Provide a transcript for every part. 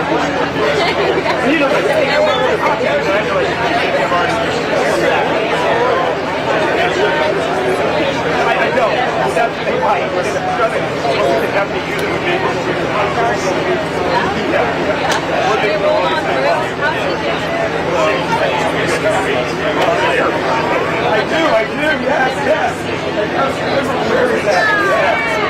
He doesn't think I'm over the podcast, but I feel like I've already I know. That's the right. But it's nothing. They have to use it with me. Yeah. They roll on through. How's he doing? I do, yes. Where is that?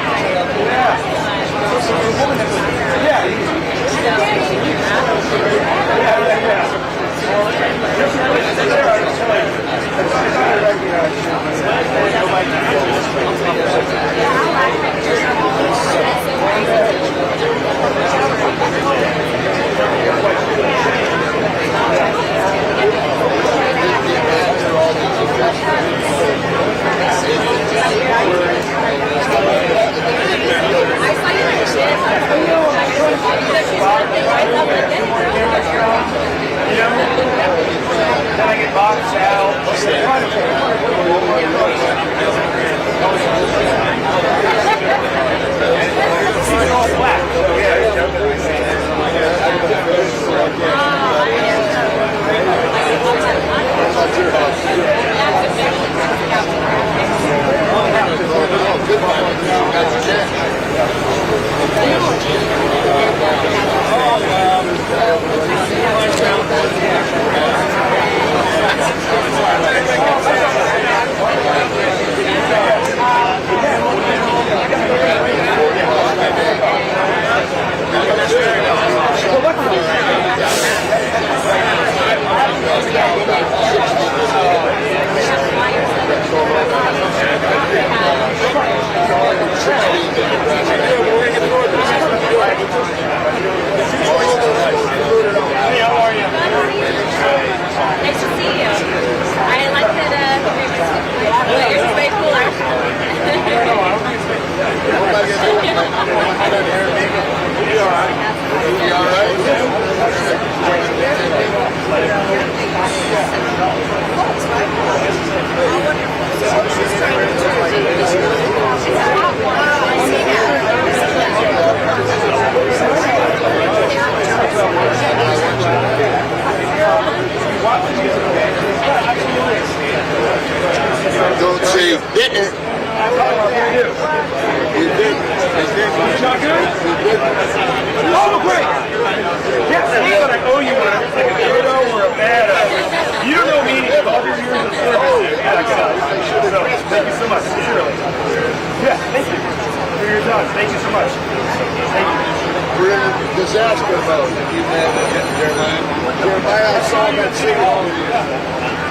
Then I get boxed out. He's all black. So Don't say didn't. You did. not good? Oh, great! Yes, but I owe you one. Like a good or a bad. You don't know me of all your years of service. So, thank you so much, sincerely. Yeah, thank you for your time. Thank you so much. Thank you. We're in a disaster mode. Jeremiah, I saw that signal.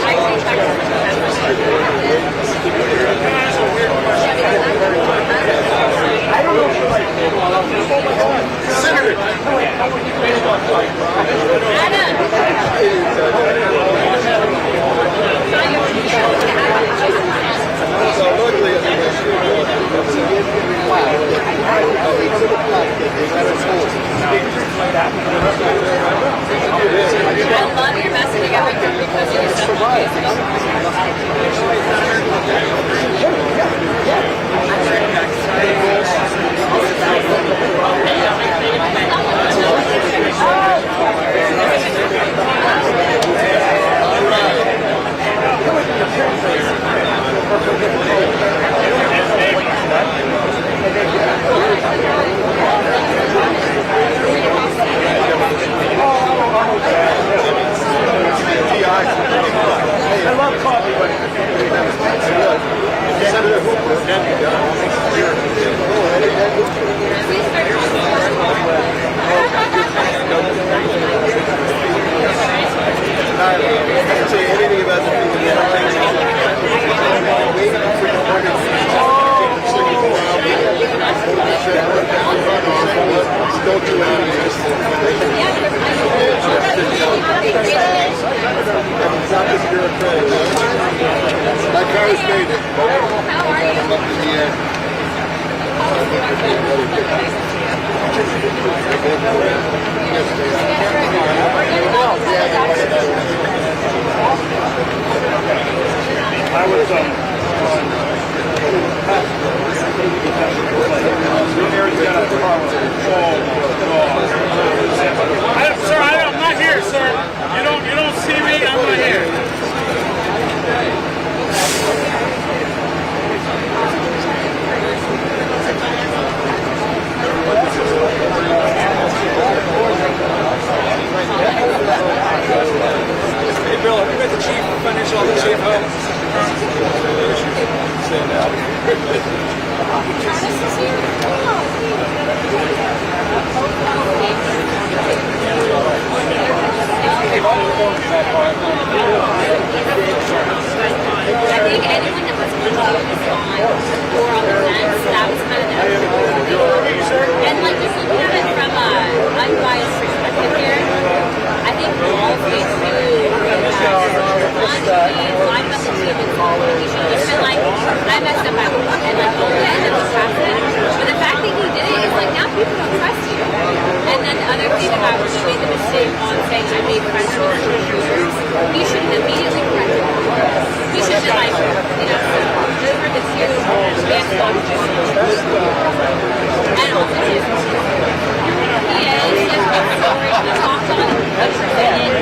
I guys made it. How are you? I was sir, I'm not here, sir. You don't see me. I'm not here. Hey Bill, have you met the chief, financial officer chief home? I think anyone that was focused on or on the fence, that was kind of the and like just looking at it from a unbiased perspective here, I think all states really line up the team and he should have just been like, I messed up, and like all the end of the passing. But the fact that he did it is like now people don't trust you. And then the other thing about when he made the mistake on saying I made friends with recruiters, he should have immediately corrected him. He should have like, those were the two best opportunities. And also he is like a story he talked on a percentage.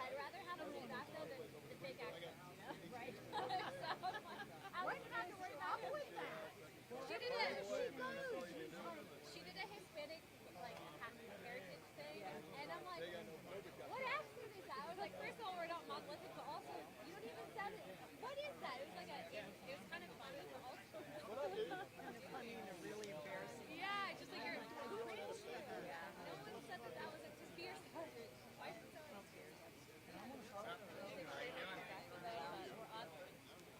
I'd rather have him do that though than the big accent, right? So I'm like, I wouldn't have to worry about with that. She did a Hispanic like heritage thing, and I'm like, what accent is that? I was like, first of all, we're not monolithic, but also you don't even sound it. What is that? It was like it was kind of funny, but also kind of funny and really embarrassing. Yeah, just like you're. Who is you? Yeah. No one said that was a fierce coverage. Why is it so fierce?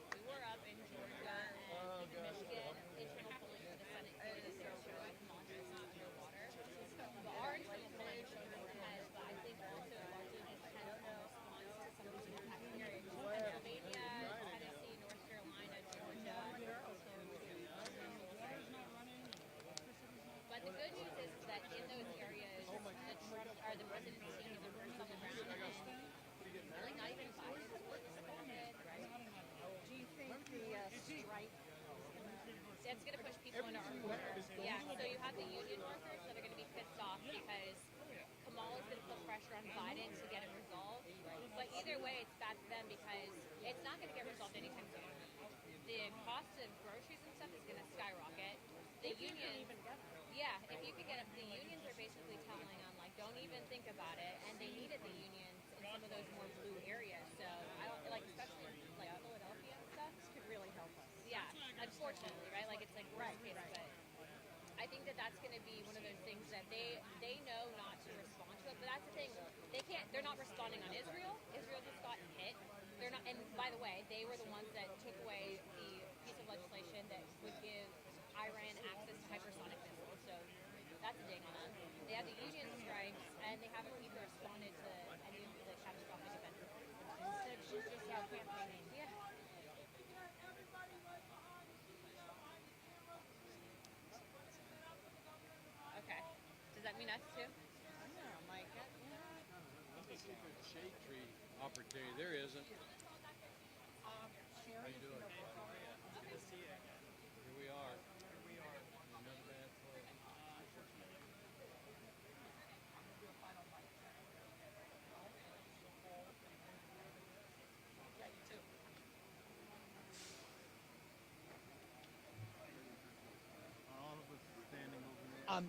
We were up in Georgia and Michigan. Internal polling for the Senate candidates showed Montrose underwater. But our internal polling showed us ahead, but I think also largely because of response to some of these impact areas. Pennsylvania, Tennessee, North Carolina, Georgia. But the good news is that in those areas, the presidency and the first on the ground, really not even Biden responded, right? Do you think the strike It's going to push people into our corner. Yeah, so you have the union workers that are going to be pissed off because Kamala's going to put pressure on Biden to get it resolved. But either way, it's bad for them because it's not going to get resolved anytime soon. The cost of groceries and stuff is going to skyrocket. The unions, yeah, if you could get up, the unions are basically telling them, like, don't even think about it. And they needed the unions in some of those more blue areas. So, I don't, like, especially like Philadelphia and stuff. this could really help us? Yeah, unfortunately, right? Like it's like worst case, but I think that that's going to be one of those things that they know not to respond to it. But that's the thing, they can't. They're not responding on Israel. Israel just got hit. They're not. And by the way, they were the ones that took away the piece of legislation that would give Iran access to hypersonic missiles. So that's a ding on them. They have the union strikes, and they haven't even responded to any of the catastrophic events. Instead, she's just out campaigning. Yeah. Okay. Does that mean us too? Yeah, Mike. Shade tree opportunity. There isn't. How you doing? Here we are. Another bad throw.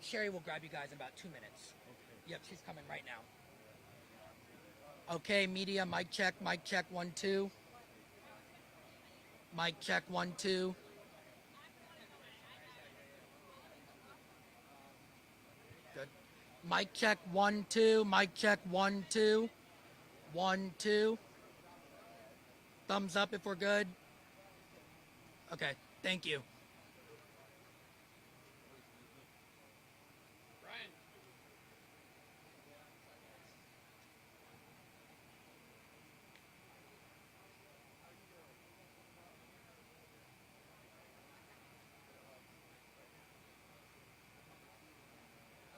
Sherry will grab you guys in about 2 minutes. Yep, she's coming right now. Okay, media, mic check, 1, 2. Mic check, 1, 2. Good. Mic check, 1, 2. Mic check, 1, 2. 1, 2. Thumbs up if we're good. Okay, thank you.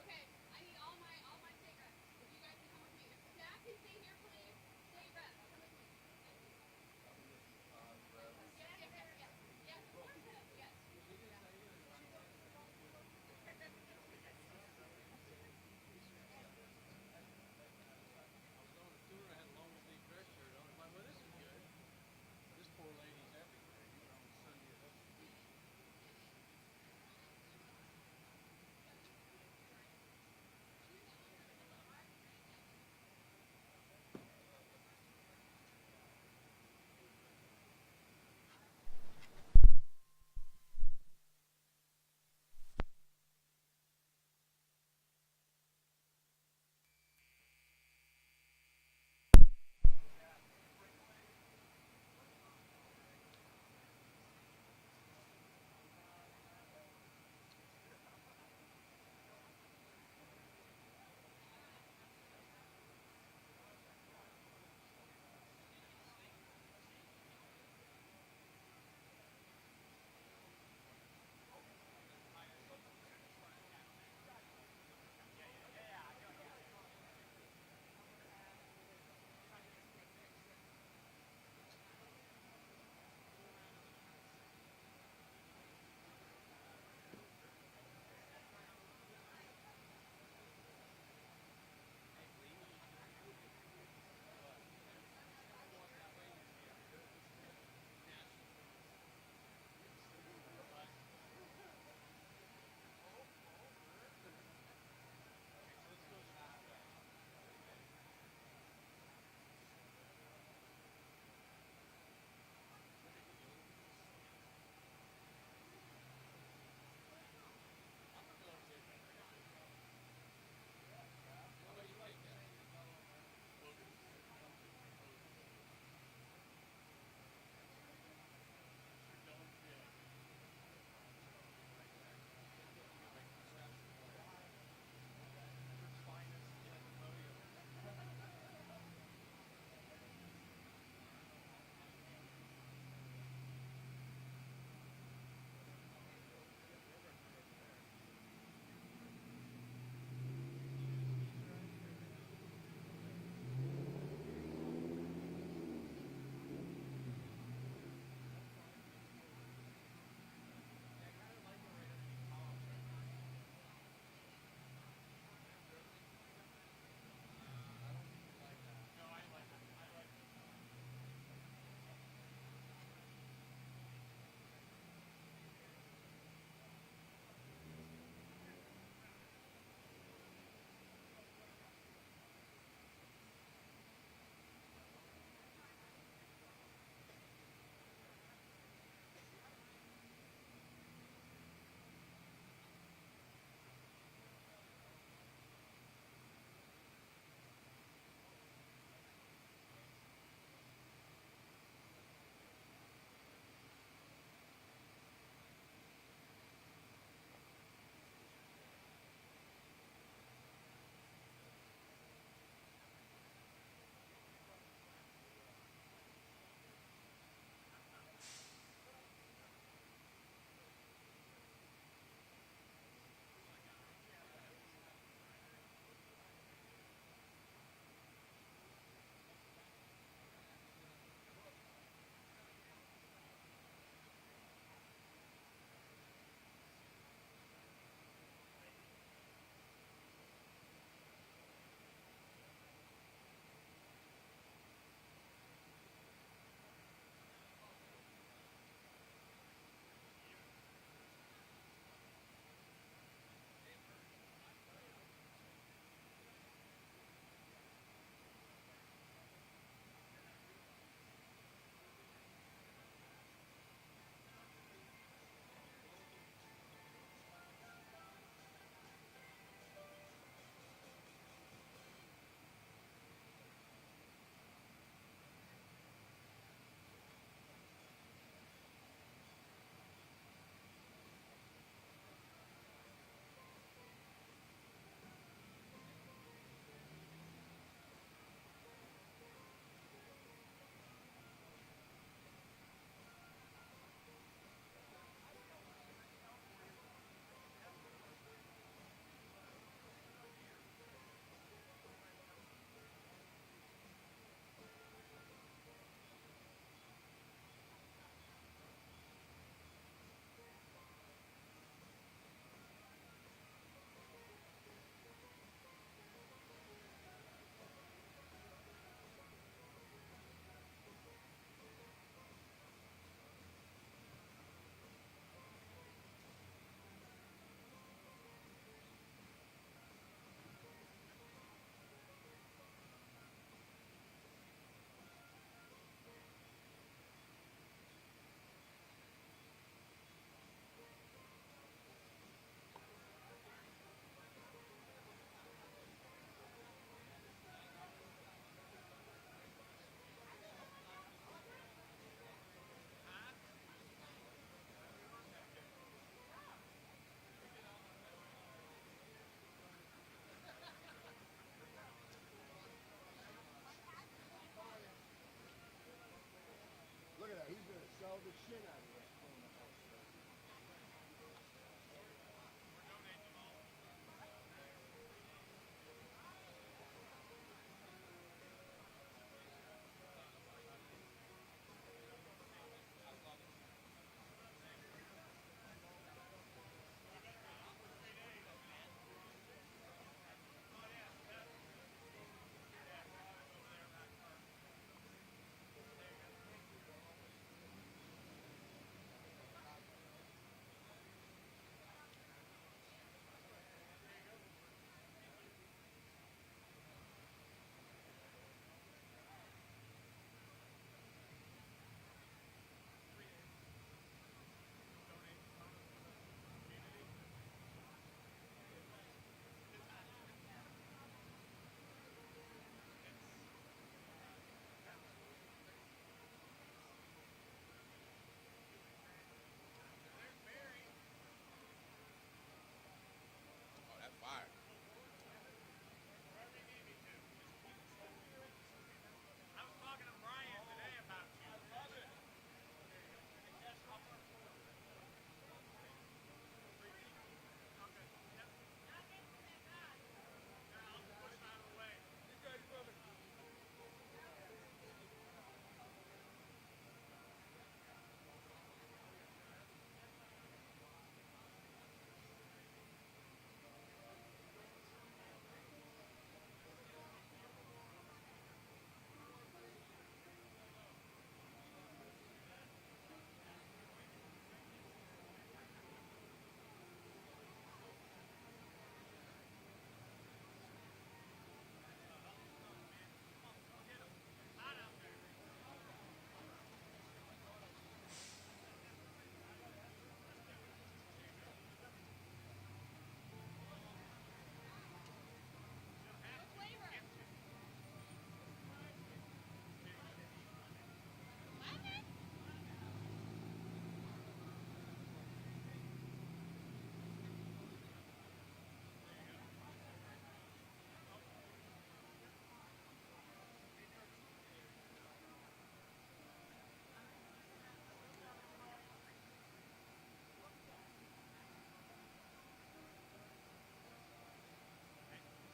Okay, I need all my data. If you guys can come with me. If Jack can stay here, please. Stay rest. Come with me. Yes, yes, yes, yes. Yes, towards him. Yes.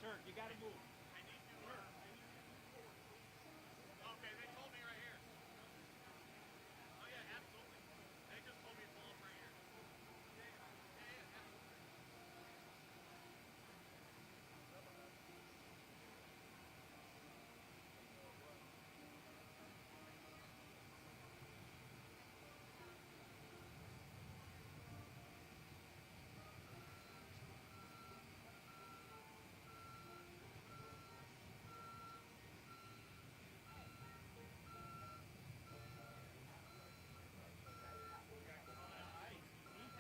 Sir, you gotta move. I need you. Okay, they told me right here. Oh yeah, absolutely. They just told me to pull up right here.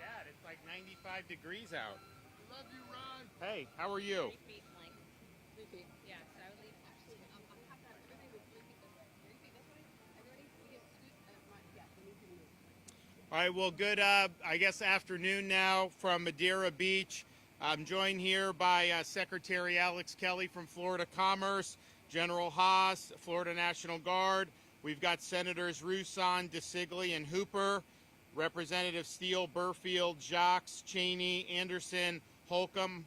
Dad, it's like 95 degrees out. Love you, Ron. Hey, how are you? 3 feet in length. 3 feet. Yeah, so I would leave. Actually, I'm happy that everything was 3 feet this way. 3 feet this way. Everybody, we get scoot. Yeah, we need to move. All right, well, good, I guess, afternoon now from Madeira Beach. I'm joined here by Secretary Alex Kelly from Florida Commerce, General Haas, Florida National Guard. We've got Senators Rouson, DeSigli, and Hooper, Representative Steele, Burfield, Jacques, Cheney, Anderson, Holcomb,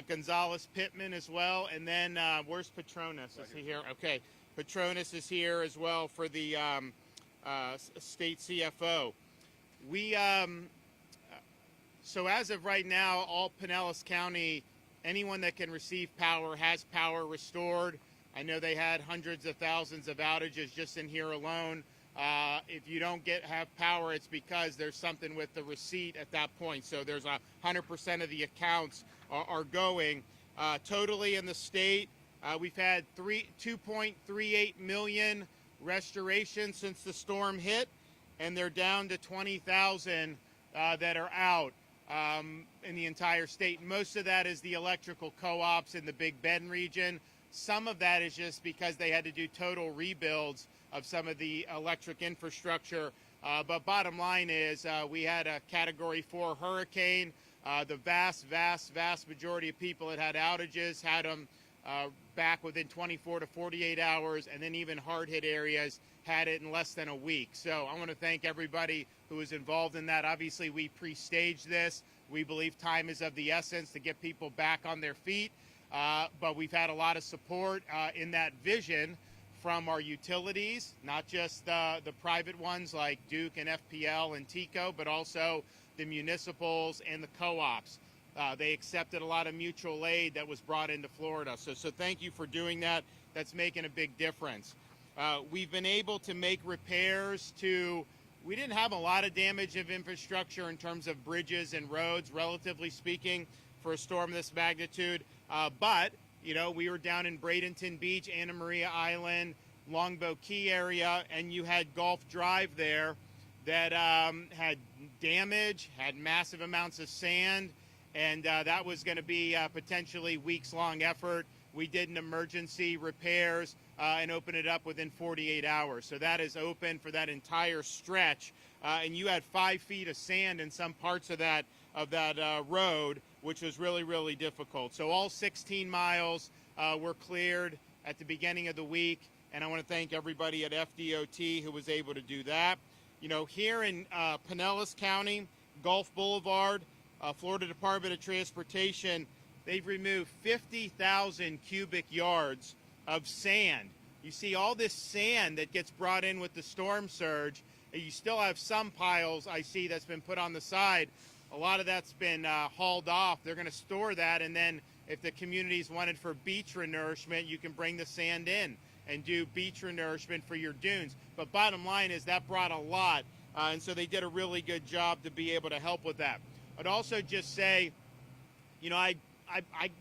Gonzalez, Pittman as well. And then where's Petronas? Is he here? Okay, Petronas is here as well for the state CFO. We so as of right now, all Pinellas County, anyone that can receive power has power restored. I know they had hundreds of thousands of outages just in here alone. If you don't have power, it's because there's something with the receipt at that point. So there's 100% of the accounts are going. Totally in the state, we've had 2.38 million restorations since the storm hit, and they're down to 20,000 that are out in the entire state. Most of that is the electrical co-ops in the Big Bend region. Some of that is just because they had to do total rebuilds of some of the electric infrastructure. But bottom line is we had a Category 4 hurricane. The vast majority of people that had outages had them back within 24 to 48 hours, and then even hard-hit areas had it in less than a week. So I want to thank everybody who was involved in that. Obviously, we pre-staged this. We believe time is of the essence to get people back on their feet. But we've had a lot of support in that vision from our utilities, not just the private ones like Duke and FPL and TECO, but also the municipals and the co-ops. They accepted a lot of mutual aid that was brought into Florida. So thank you for doing that. That's making a big difference. We've been able to make repairs to, we didn't have a lot of damage of infrastructure in terms of bridges and roads, relatively speaking, for a storm this magnitude. But, you know, we were down in Bradenton Beach, Anna Maria Island, Longboat Key area, and you had Gulf Drive there that had damage, had massive amounts of sand, and that was going to be potentially weeks-long effort. We did an emergency repairs and opened it up within 48 hours. So that is open for that entire stretch. And you had 5 feet of sand in some parts of that road, which was really, really difficult. So all 16 miles were cleared at the beginning of the week. And I want to thank everybody at FDOT who was able to do that. You know, here in Pinellas County, Gulf Boulevard, Florida Department of Transportation, they've removed 50,000 cubic yards of sand. You see all this sand that gets brought in with the storm surge. You still have some piles I see that's been put on the side. A lot of that's been hauled off. They're going to store that, and then if the community's wanted for beach renourishment, you can bring the sand in and do beach renourishment for your dunes. But bottom line is that brought a lot, and so they did a really good job to be able to help with that. I'd also just say, you know, I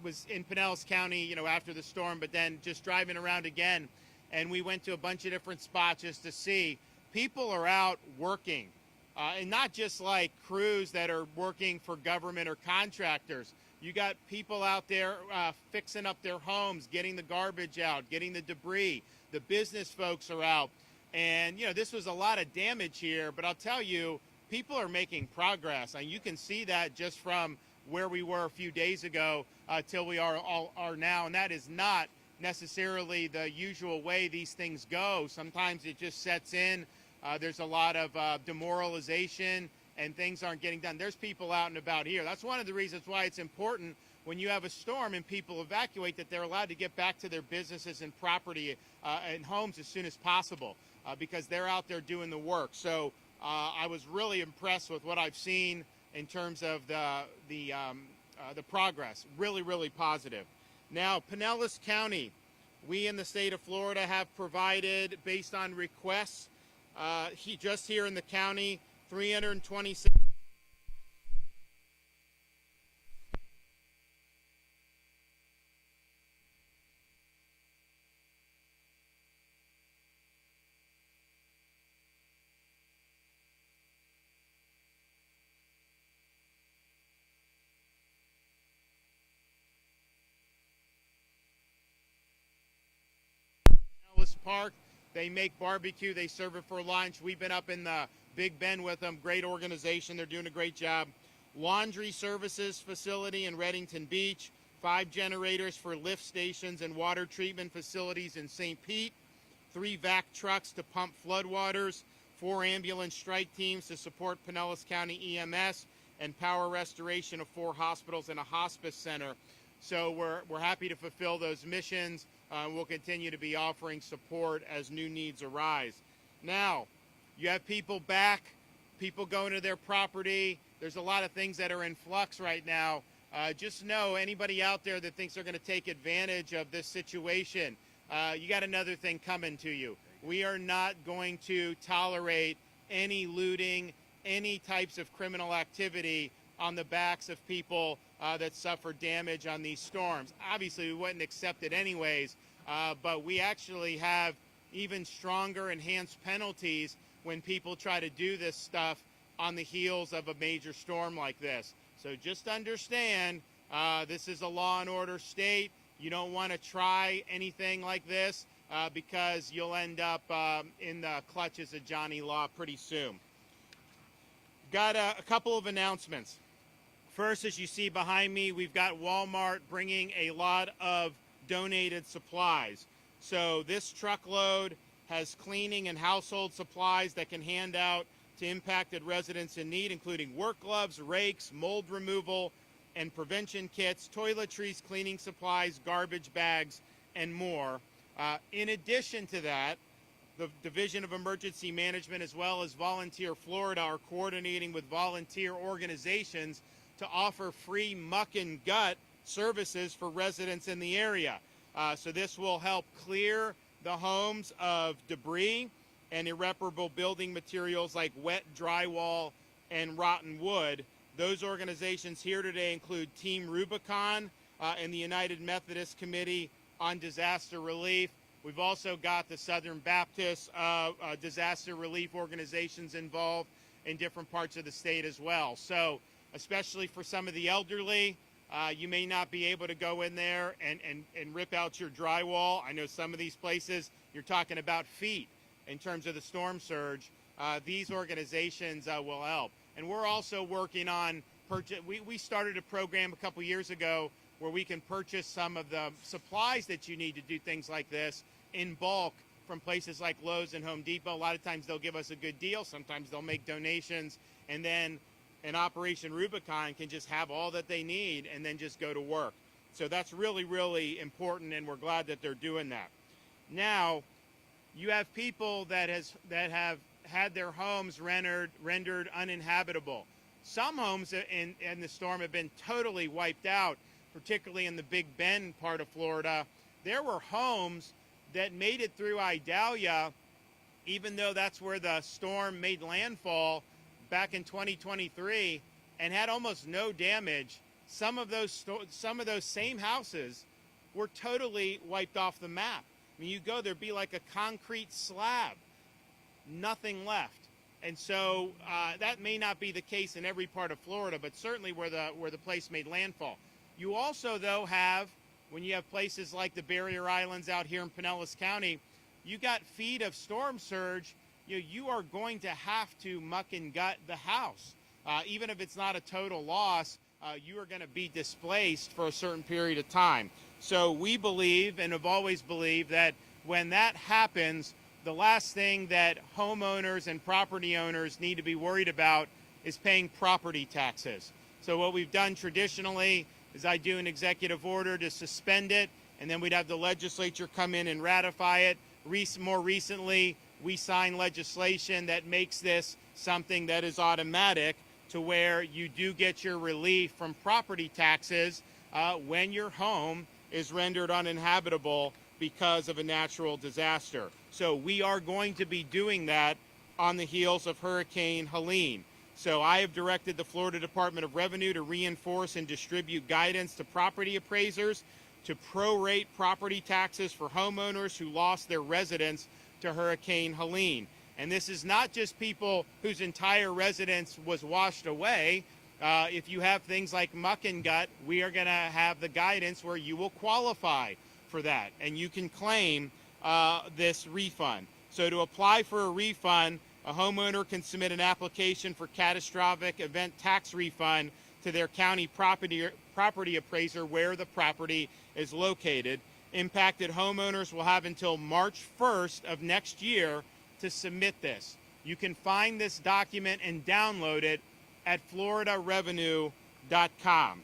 was in Pinellas County, you know, after the storm, but then just driving around again, and we went to a bunch of different spots just to see. People are out working, and not just like crews that are working for government or contractors. You got people out there fixing up their homes, getting the garbage out, getting the debris. The business folks are out. And, you know, this was a lot of damage here, but I'll tell you, people are making progress. And you can see that just from where we were a few days ago till we are now. And that is not necessarily the usual way these things go. Sometimes it just sets in. There's a lot of demoralization and things aren't getting done. There's people out and about here. That's one of the reasons why it's important when you have a storm and people evacuate that they're allowed to get back to their businesses and property and homes as soon as possible because they're out there doing the work. So I was really impressed with what I've seen in terms of the progress. Really, really positive. Now, Pinellas County, we in the state of Florida have provided, based on requests, just here in the county, 326. Park. They make barbecue. They serve it for lunch. We've been up in the Big Bend with them. Great organization. They're doing a great job. Laundry services facility in Reddington Beach. 5 generators for lift stations and water treatment facilities in St. Pete. 3 vac trucks to pump floodwaters. 4 ambulance strike teams to support Pinellas County EMS. And power restoration of 4 hospitals and a hospice center. So we're happy to fulfill those missions. We'll continue to be offering support as new needs arise. Now, you have people back, people going to their property. There's a lot of things that are in flux right now. Just know anybody out there that thinks they're going to take advantage of this situation, you got another thing coming to you. We are not going to tolerate any looting, any types of criminal activity on the backs of people that suffer damage on these storms. Obviously, we wouldn't accept it anyways, but we actually have even stronger enhanced penalties when people try to do this stuff on the heels of a major storm like this. So just understand, this is a law and order state. You don't want to try anything like this because you'll end up in the clutches of Johnny Law pretty soon. Got a couple of announcements. First, as you see behind me, we've got Walmart bringing a lot of donated supplies. So this truckload has cleaning and household supplies that can hand out to impacted residents in need, including work gloves, rakes, mold removal and prevention kits, toiletries, cleaning supplies, garbage bags, and more. In addition to that, the Division of Emergency Management as well as Volunteer Florida are coordinating with volunteer organizations to offer free muck and gut services for residents in the area. So this will help clear the homes of debris and irreparable building materials like wet drywall and rotten wood. Those organizations here today include Team Rubicon and the United Methodist Committee on Disaster Relief. We've also got the Southern Baptist disaster relief organizations involved in different parts of the state as well. So especially for some of the elderly, you may not be able to go in there and rip out your drywall. I know some of these places, you're talking about feet in terms of the storm surge. These organizations will help. And we're also working on we started a program a couple years ago where we can purchase some of the supplies that you need to do things like this in bulk from places like Lowe's and Home Depot. A lot of times they'll give us a good deal. Sometimes they'll make donations, and then an Operation Rubicon can just have all that they need and then just go to work. So that's really, really important, and we're glad that they're doing that. Now, you have people that have had their homes rendered uninhabitable. Some homes in the storm have been totally wiped out, particularly in the Big Bend part of Florida. There were homes that made it through Idalia, even though that's where the storm made landfall back in 2023, and had almost no damage. Some of those same houses were totally wiped off the map. I mean, you go, there'd be like a concrete slab, nothing left. And so that may not be the case in every part of Florida, but certainly where the place made landfall. You also, though, have, when you have places like the Barrier Islands out here in Pinellas County, you got feet of storm surge. You are going to have to muck and gut the house. Even if it's not a total loss, you are going to be displaced for a certain period of time. So we believe, and have always believed, that when that happens, the last thing that homeowners and property owners need to be worried about is paying property taxes. So what we've done traditionally is I do an executive order to suspend it, and then we'd have the legislature come in and ratify it. More recently, we signed legislation that makes this something that is automatic, to where you do get your relief from property taxes when your home is rendered uninhabitable because of a natural disaster. So we are going to be doing that on the heels of Hurricane Helene. So I have directed the Florida Department of Revenue to reinforce and distribute guidance to property appraisers to prorate property taxes for homeowners who lost their residence to Hurricane Helene. And this is not just people whose entire residence was washed away. If you have things like muck and gut, we are going to have the guidance where you will qualify for that, and you can claim this refund. So to apply for a refund, a homeowner can submit an application for catastrophic event tax refund to their county property appraiser where the property is located. Impacted homeowners will have until March 1st of next year to submit this. You can find this document and download it at floridarevenue.com.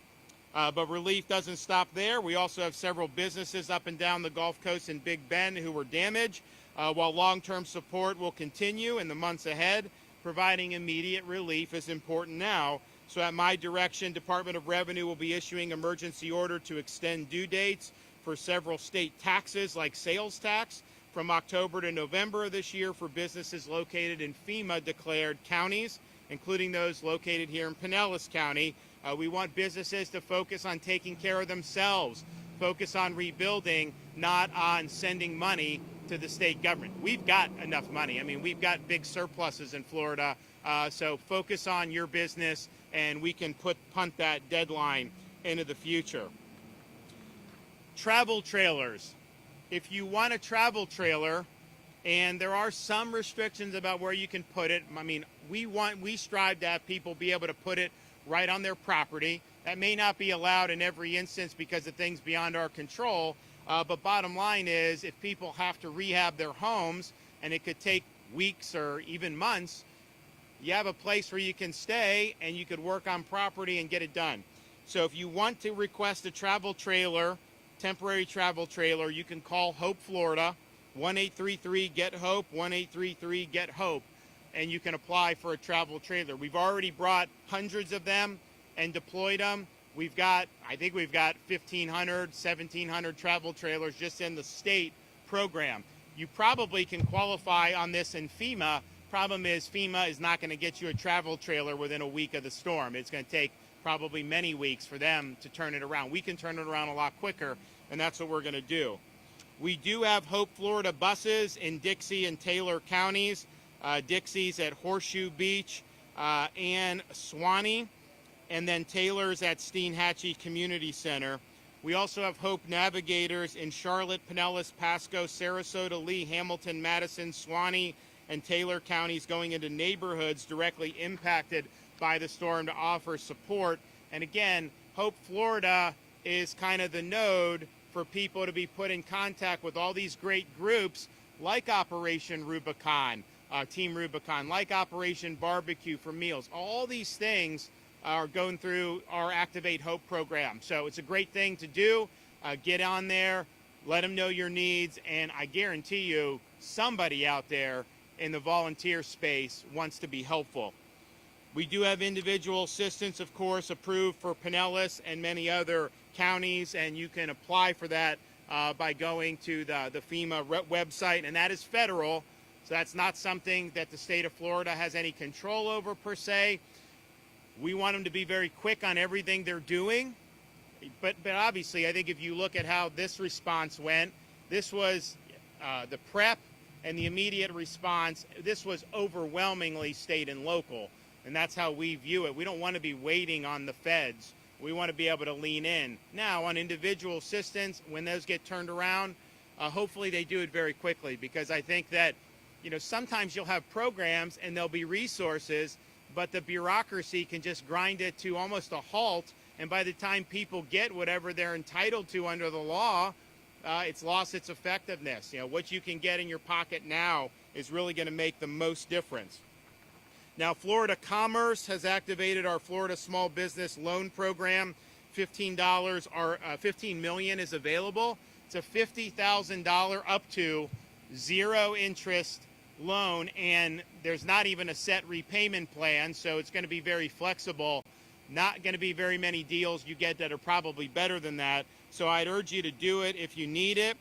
But relief doesn't stop there. We also have several businesses up and down the Gulf Coast and Big Bend who were damaged, while long-term support will continue in the months ahead. Providing immediate relief is important now. So at my direction, Department of Revenue will be issuing emergency order to extend due dates for several state taxes like sales tax from October to November of this year for businesses located in FEMA-declared counties, including those located here in Pinellas County. We want businesses to focus on taking care of themselves, focus on rebuilding, not on sending money to the state government. We've got enough money. I mean, we've got big surpluses in Florida, so focus on your business, and we can punt that deadline into the future. Travel trailers. If you want a travel trailer, and there are some restrictions about where you can put it. I mean, we strive to have people be able to put it right on their property. That may not be allowed in every instance because of things beyond our control. But bottom line is, if people have to rehab their homes, and it could take weeks or even months, you have a place where you can stay and you could work on property and get it done. So if you want to request a travel trailer, temporary travel trailer, you can call Hope Florida, 1-833-GET-HOPE, 1-833-GET-HOPE, and you can apply for a travel trailer. We've already brought hundreds of them and deployed them. I think we've got 1,500, 1,700 travel trailers just in the state program. You probably can qualify on this in FEMA. Problem is FEMA is not going to get you a travel trailer within a week of the storm. It's going to take probably many weeks for them to turn it around. We can turn it around a lot quicker, and that's what we're going to do. We do have Hope Florida buses in Dixie and Taylor counties. Dixie's at Horseshoe Beach and Swanee, and then Taylor's at Steinhatchee Community Center. We also have Hope Navigators in Charlotte, Pinellas, Pasco, Sarasota, Lee, Hamilton, Madison, Swanee, and Taylor counties going into neighborhoods directly impacted by the storm to offer support. And again, Hope Florida is kind of the node for people to be put in contact with all these great groups like Operation Rubicon, Team Rubicon, like Operation Barbecue for Meals. All these things are going through our Activate Hope program. So it's a great thing to do. Get on there, let them know your needs, and I guarantee you somebody out there in the volunteer space wants to be helpful. We do have individual assistance, of course, approved for Pinellas and many other counties, and you can apply for that by going to the FEMA website, and that is federal, so that's not something that the state of Florida has any control over per se. We want them to be very quick on everything they're doing, but obviously I think if you look at how this response went, this was the prep and the immediate response, this was overwhelmingly state and local. And that's how we view it. We don't want to be waiting on the feds. We want to be able to lean in. Now, on individual assistance, when those get turned around, hopefully they do it very quickly, because I think that, sometimes you'll have programs and there'll be resources, but the bureaucracy can just grind it to almost a halt. And by the time people get whatever they're entitled to under the law, it's lost its effectiveness. What you can get in your pocket now is really going to make the most difference. Now, Florida Commerce has activated our Florida Small Business Loan Program. $15 million is available. It's a $50,000 up to zero interest loan, and there's not even a set repayment plan, so it's going to be very flexible. Not going to be very many deals you get that are probably better than that. So I'd urge you to do it if you need it.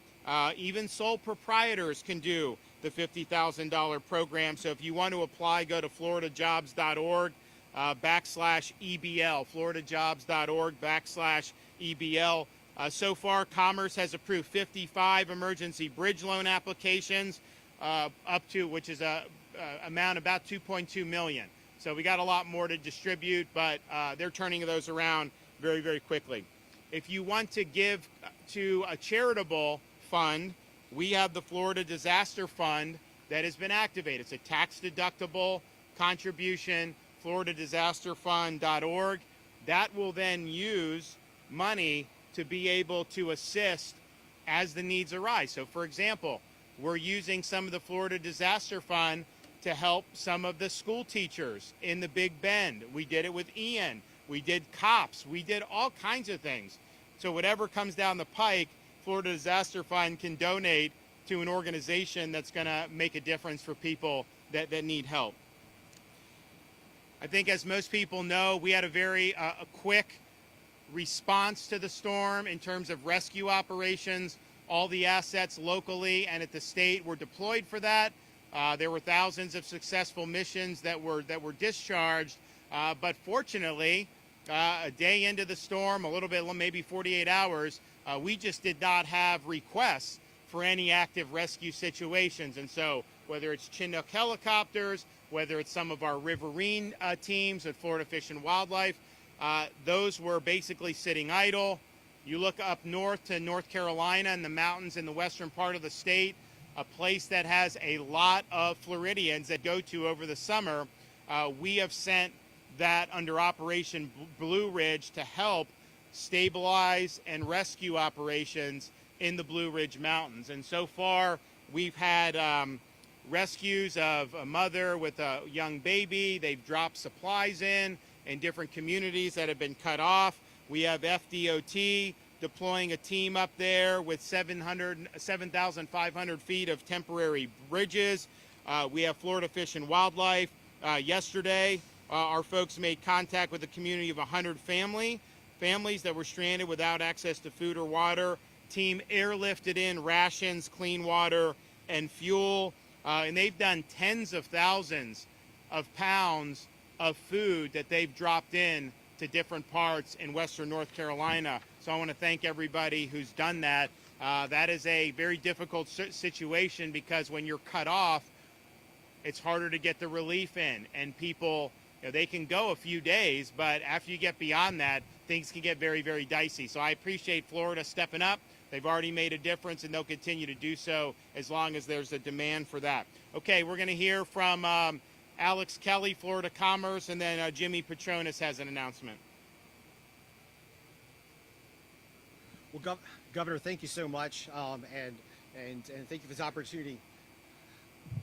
Even sole proprietors can do the $50,000 program. So if you want to apply, go to floridajobs.org /EBL, floridajobs.org /EBL. So far, Commerce has approved 55 emergency bridge loan applications, up to, which is a amount about $2.2 million. So we got a lot more to distribute, but they're turning those around very, very quickly. If you want to give to a charitable fund, we have the Florida Disaster Fund that has been activated. It's a tax-deductible contribution, floridadisasterfund.org. That will then use money to be able to assist as the needs arise. So, for example, we're using some of the Florida Disaster Fund to help some of the school teachers in the Big Bend. We did it with Ian. We did cops. We did all kinds of things. So whatever comes down the pike, Florida Disaster Fund can donate to an organization that's going to make a difference for people that need help. I think, as most people know, we had a very a quick response to the storm in terms of rescue operations. All the assets locally and at the state were deployed for that. There were thousands of successful missions that were discharged, but fortunately, a day into the storm, a little bit, maybe 48 hours, we just did not have requests for any active rescue situations. And so whether it's Chinook helicopters, whether it's some of our riverine teams at Florida Fish and Wildlife, those were basically sitting idle. You look up north to North Carolina and the mountains in the western part of the state, a place that has a lot of Floridians that go to over the summer. We have sent that under Operation Blue Ridge to help stabilize and rescue operations in the Blue Ridge Mountains. And so far, we've had rescues of a mother with a young baby. They've dropped supplies in different communities that have been cut off. We have FDOT deploying a team up there with 7,500 feet of temporary bridges. We have Florida Fish and Wildlife. Yesterday, our folks made contact with a community of 100 families that were stranded without access to food or water. Team airlifted in rations, clean water, and fuel. And they've done tens of thousands of pounds of food that they've dropped in to different parts in western North Carolina. So I want to thank everybody who's done that. That is a very difficult situation because when you're cut off, it's harder to get the relief in. And people, they can go a few days, but after you get beyond that, things can get very, very dicey. So I appreciate Florida stepping up. They've already made a difference, and they'll continue to do so as long as there's a demand for that. Okay, we're going to hear from Alex Kelly, Florida Commerce, and then Jimmy Petronas has an announcement. Well, Governor, thank you so much, and thank you for this opportunity.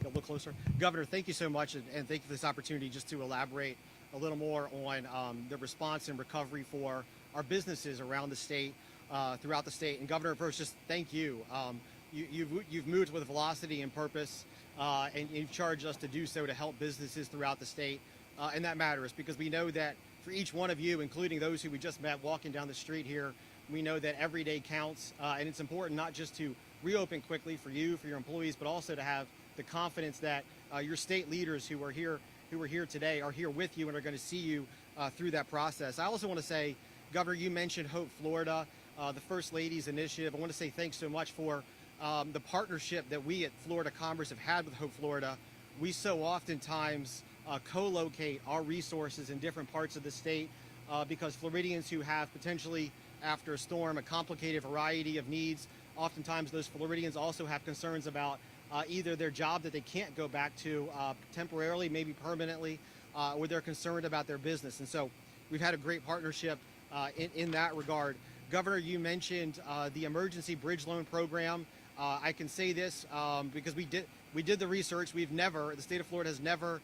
A little closer, Governor. Thank you so much, and thank you for this opportunity just to elaborate a little more on the response and recovery for our businesses around the state, throughout the state. And Governor, first, just thank you. You've moved with velocity and purpose, and you've charged us to do so to help businesses throughout the state, and that matters because we know that for each one of you, including those who we just met walking down the street here, we know that every day counts, and it's important not just to reopen quickly for you, for your employees, but also to have the confidence that your state leaders who are here today are here with you and are going to see you through that process. I also want to say, Governor, you mentioned Hope Florida, the First Lady's initiative. I want to say thanks so much for the partnership that we at Florida Commerce have had with Hope Florida. We so oftentimes co-locate our resources in different parts of the state because Floridians who have potentially, after a storm, a complicated variety of needs, oftentimes those Floridians also have concerns about either their job that they can't go back to temporarily, maybe permanently, or they're concerned about their business. And so we've had a great partnership in that regard. Governor, you mentioned the emergency bridge loan program. I can say this because we did the research. The state of Florida has never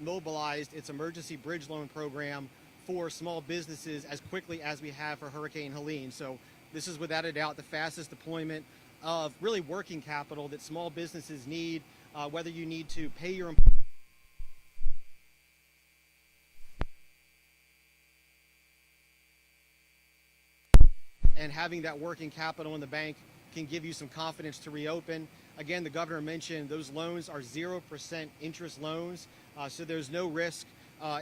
mobilized its emergency bridge loan program for small businesses as quickly as we have for Hurricane Helene. So this is without a doubt the fastest deployment of really working capital that small businesses need, whether you need to pay your employees and having that working capital in the bank can give you some confidence to reopen. Again, the governor mentioned those loans are 0% interest loans, so there's no risk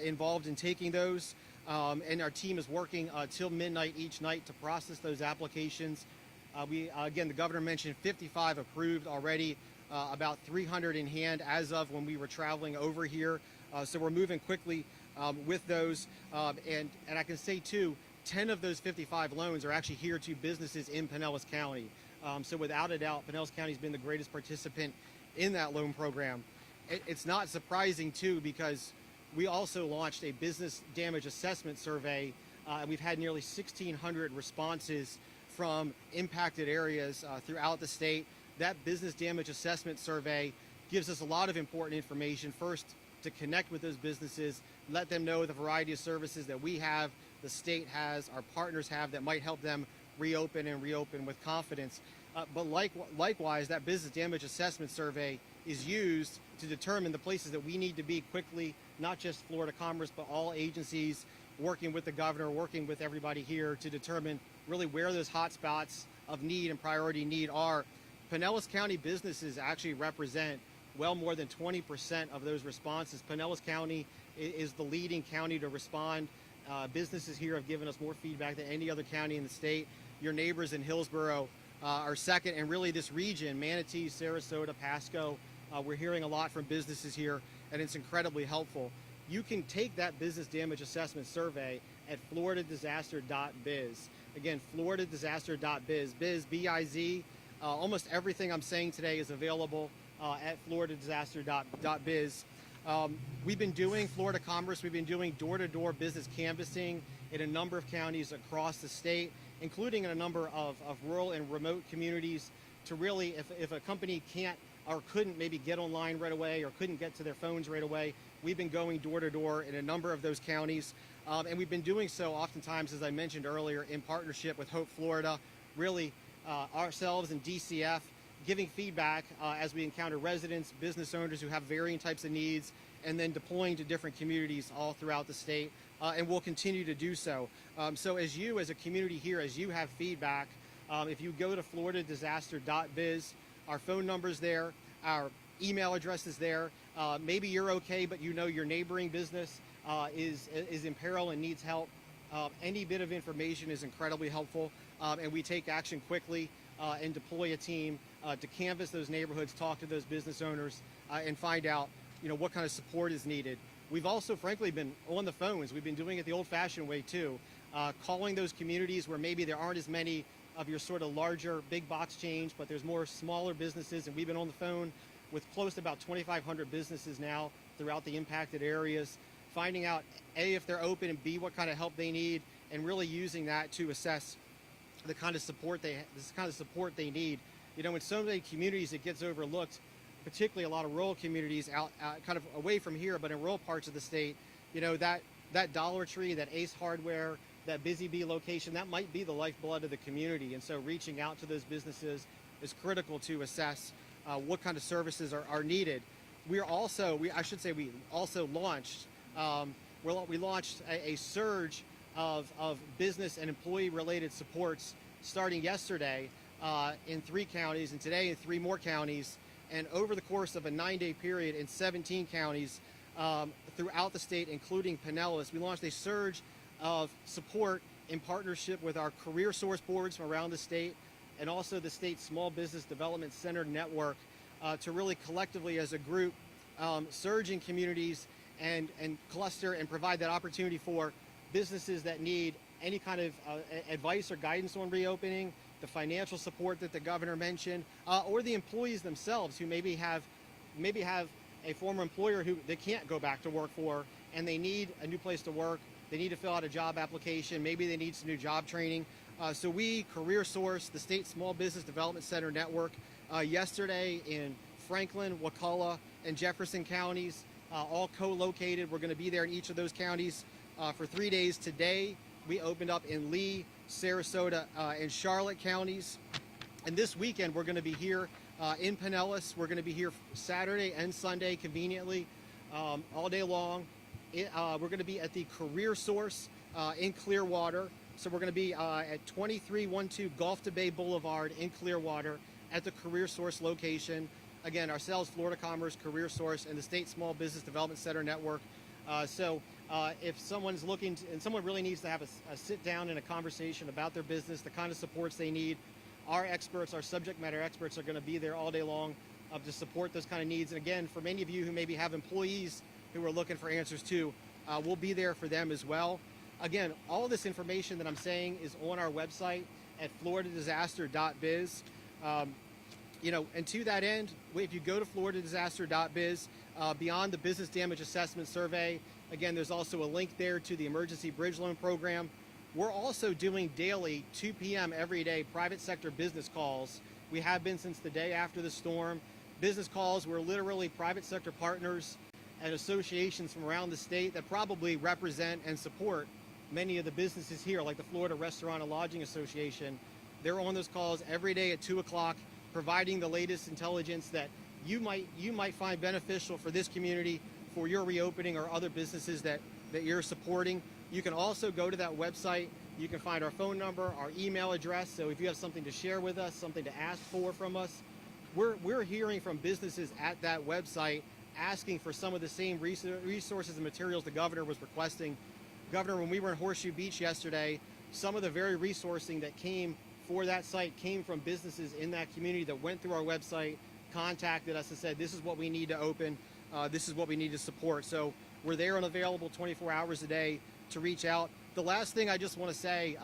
involved in taking those. And our team is working till midnight each night to process those applications. Again, the governor mentioned 55 approved already, about 300 in hand as of when we were traveling over here. So we're moving quickly with those. And I can say, too, 10 of those 55 loans are actually here to businesses in Pinellas County. So without a doubt, Pinellas County has been the greatest participant in that loan program. It's not surprising, too, because we also launched a business damage assessment survey, and we've had nearly 1,600 responses from impacted areas throughout the state. That business damage assessment survey gives us a lot of important information. First, to connect with those businesses, let them know the variety of services that we have, the state has, our partners have that might help them reopen with confidence. But likewise, that business damage assessment survey is used to determine the places that we need to be quickly, not just Florida Commerce, but all agencies working with the governor, working with everybody here to determine really where those hot spots of need and priority need are. Pinellas County businesses actually represent well more than 20% of those responses. Pinellas County is the leading county to respond. Businesses here have given us more feedback than any other county in the state. Your neighbors in Hillsborough are second, and really this region, Manatee, Sarasota, Pasco, we're hearing a lot from businesses here, and it's incredibly helpful. You can take that business damage assessment survey at floridadisaster.biz. Again, floridadisaster.biz. Biz, B-I-Z. Almost everything I'm saying today is available at floridadisaster.biz. We've been doing, Florida Commerce, we've been doing door-to-door business canvassing in a number of counties across the state, including in a number of rural and remote communities, to really, if a company can't or couldn't maybe get online right away or couldn't get to their phones right away, we've been going door to door in a number of those counties. And we've been doing so oftentimes, as I mentioned earlier, in partnership with Hope Florida, really ourselves and DCF, giving feedback as we encounter residents, business owners who have varying types of needs, and then deploying to different communities all throughout the state. And we'll continue to do so. So as you, as a community here, as you have feedback, if you go to floridadisaster.biz, our phone number's there, our email address is there. Maybe you're okay, but you know your neighboring business is in peril and needs help. Any bit of information is incredibly helpful, and we take action quickly and deploy a team to canvass those neighborhoods, talk to those business owners, and find out, what kind of support is needed. We've also, frankly, been on the phones. We've been doing it the old-fashioned way too, calling those communities where maybe there aren't as many of your sort of larger big box chains, but there's more smaller businesses, and we've been on the phone with close to about 2,500 businesses now throughout the impacted areas, finding out A, if they're open, and B, what kind of help they need, and really using that to assess the kind of support they need. In so many communities it gets overlooked, particularly a lot of rural communities out kind of away from here, but in rural parts of the state, that Dollar Tree, that Ace Hardware, that Busy Bee location, that might be the lifeblood of the community. And so reaching out to those businesses is critical to assess what kind of services are needed. We also launched, we launched a surge of business and employee related supports starting yesterday in 3 counties, and today in 3 more counties. And over the course of a 9-day period in 17 counties throughout the state, including Pinellas, we launched a surge of support in partnership with our career source boards from around the state and also the state Small Business Development Center network to really collectively as a group surge in communities and cluster and provide that opportunity for businesses that need any kind of advice or guidance on reopening, the financial support that the governor mentioned, or the employees themselves who maybe have a former employer who they can't go back to work for, and they need a new place to work. They need to fill out a job application. Maybe they need some new job training. So we, Career Source, the State Small Business Development Center Network, yesterday in Franklin, Wakulla, and Jefferson counties, all co-located. We're going to be there in each of those counties for 3 days. Today, we opened up in Lee, Sarasota, and Charlotte counties. And this weekend, we're going to be here in Pinellas. We're going to be here Saturday and Sunday conveniently, all day long. We're going to be at the Career Source in Clearwater. So we're going to be at 2312 Gulf to Bay Boulevard in Clearwater at the Career Source location. Again, ourselves, Florida Commerce, Career Source, and the State Small Business Development Center Network. So if someone's looking to, and someone really needs to have a sit down and a conversation about their business, the kind of supports they need, our experts, our subject matter experts are going to be there all day long to support those kind of needs. And again, for many of you who maybe have employees who are looking for answers too, we'll be there for them as well. Again, all this information that I'm saying is on our website at floridadisaster.biz. And to that end, if you go to floridadisaster.biz, beyond the business damage assessment survey, again, there's also a link there to the emergency bridge loan program. We're also doing daily, 2 p.m. every day, private sector business calls. We have been since the day after the storm. Business calls were literally private sector partners and associations from around the state that probably represent and support many of the businesses here, like the Florida Restaurant and Lodging Association. They're on those calls every day at 2 o'clock, providing the latest intelligence that you might find beneficial for this community, for your reopening or other businesses that you're supporting. You can also go to that website. You can find our phone number, our email address. So if you have something to share with us, something to ask from us, we're hearing from businesses at that website asking for some of the same resources and materials the governor was requesting. Governor, when we were in Horseshoe Beach yesterday, some of the very resourcing that came for that site came from businesses in that community that went through our website, contacted us and said, this is what we need to open, this is what we need to support. So we're there and available 24 hours a day to reach out. The last thing I just want to say,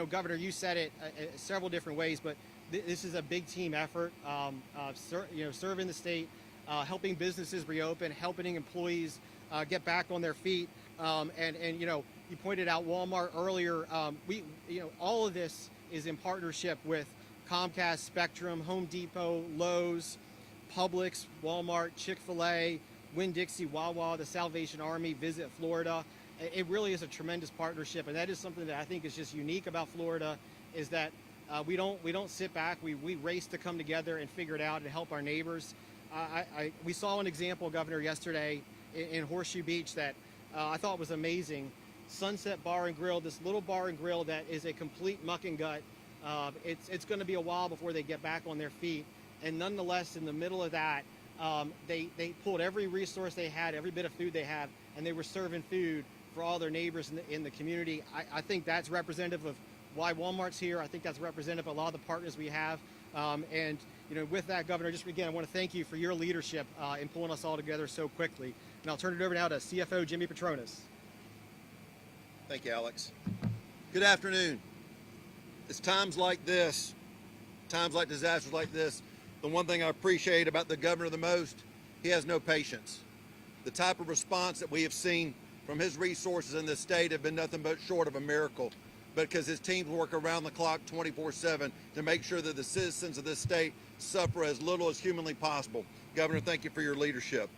Governor, you said it several different ways, but this is a big team effort, serving the state, helping businesses reopen, helping employees get back on their feet. You pointed out Walmart earlier. All of this is in partnership with Comcast, Spectrum, Home Depot, Lowe's, Publix, Walmart, Chick-fil-A, Winn-Dixie, Wawa, the Salvation Army, Visit Florida. It really is a tremendous partnership, and that is something that I think is just unique about Florida, is that we don't sit back. We race to come together and figure it out and help our neighbors. We saw an example, Governor, yesterday in Horseshoe Beach that I thought was amazing. Sunset Bar and Grill, this little bar and grill that is a complete muck and gut. It's going to be a while before they get back on their feet, and nonetheless, in the middle of that, they pulled every resource they had, every bit of food they have, and they were serving food for all their neighbors in the community. I think that's representative of why Walmart's here. I think that's representative of a lot of the partners we have. And with that, Governor, just again, I want to thank you for your leadership in pulling us all together so quickly. And I'll turn it over now to CFO Jimmy Petronas. Thank you, Alex. Good afternoon. It's times like this, times like disasters like this, the one thing I appreciate about the governor the most, he has no patience. The type of response that we have seen from his resources in this state have been nothing but short of a miracle, because his teams work around the clock 24/7 to make sure that the citizens of this state suffer as little as humanly possible. Governor, thank you for your leadership.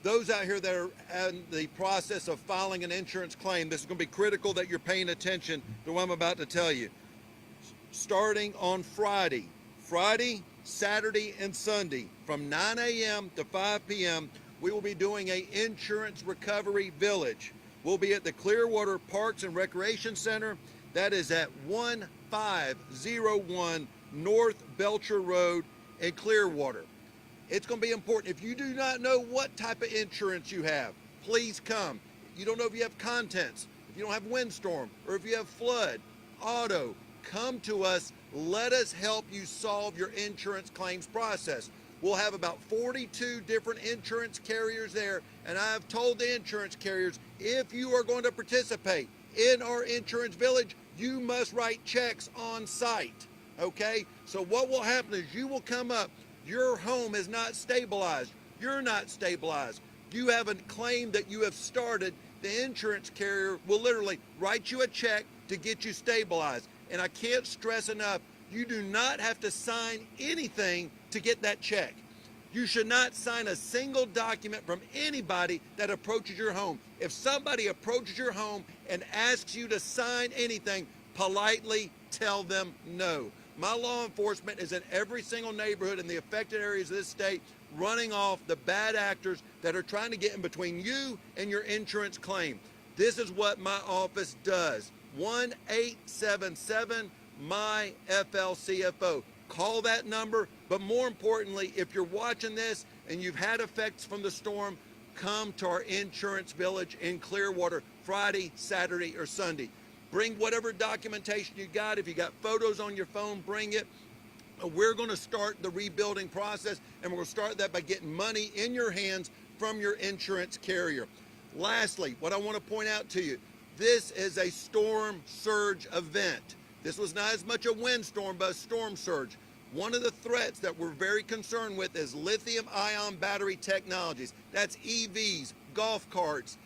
Those out here that are in the process of filing an insurance claim, this is going to be critical that you're paying attention to what I'm about to tell you. Starting on Friday, Saturday, and Sunday, from 9 a.m. to 5 p.m., we will be doing an insurance recovery village. We'll be at the Clearwater Parks and Recreation Center. That is at 1501 North Belcher Road in Clearwater. It's going to be important. If you do not know what type of insurance you have, please come. You don't know if you have contents, if you don't have windstorm, or if you have flood, auto, come to us. Let us help you solve your insurance claims process. We'll have about 42 different insurance carriers there, and I've told the insurance carriers, if you are going to participate in our insurance village, you must write checks on site, okay? So what will happen is you will come up, your home is not stabilized, you're not stabilized, you have a claim that you have started, the insurance carrier will literally write you a check to get you stabilized. And I can't stress enough, you do not have to sign anything to get that check. You should not sign a single document from anybody that approaches your home. If somebody approaches your home and asks you to sign anything, politely tell them no. My law enforcement is in every single neighborhood in the affected areas of this state, running off the bad actors that are trying to get in between you and your insurance claim. This is what my office does. 1-877-MY-FLCFO. Call that number, but more importantly, if you're watching this and you've had effects from the storm, come to our insurance village in Clearwater Friday, Saturday, or Sunday. Bring whatever documentation you got. If you got photos on your phone, bring it. We're going to start the rebuilding process, and we're going to start that by getting money in your hands from your insurance carrier. Lastly, what I want to point out to you, this is a storm surge event. This was not as much a windstorm, but a storm surge. One of the threats that we're very concerned with is lithium-ion battery technologies. That's EVs, golf carts,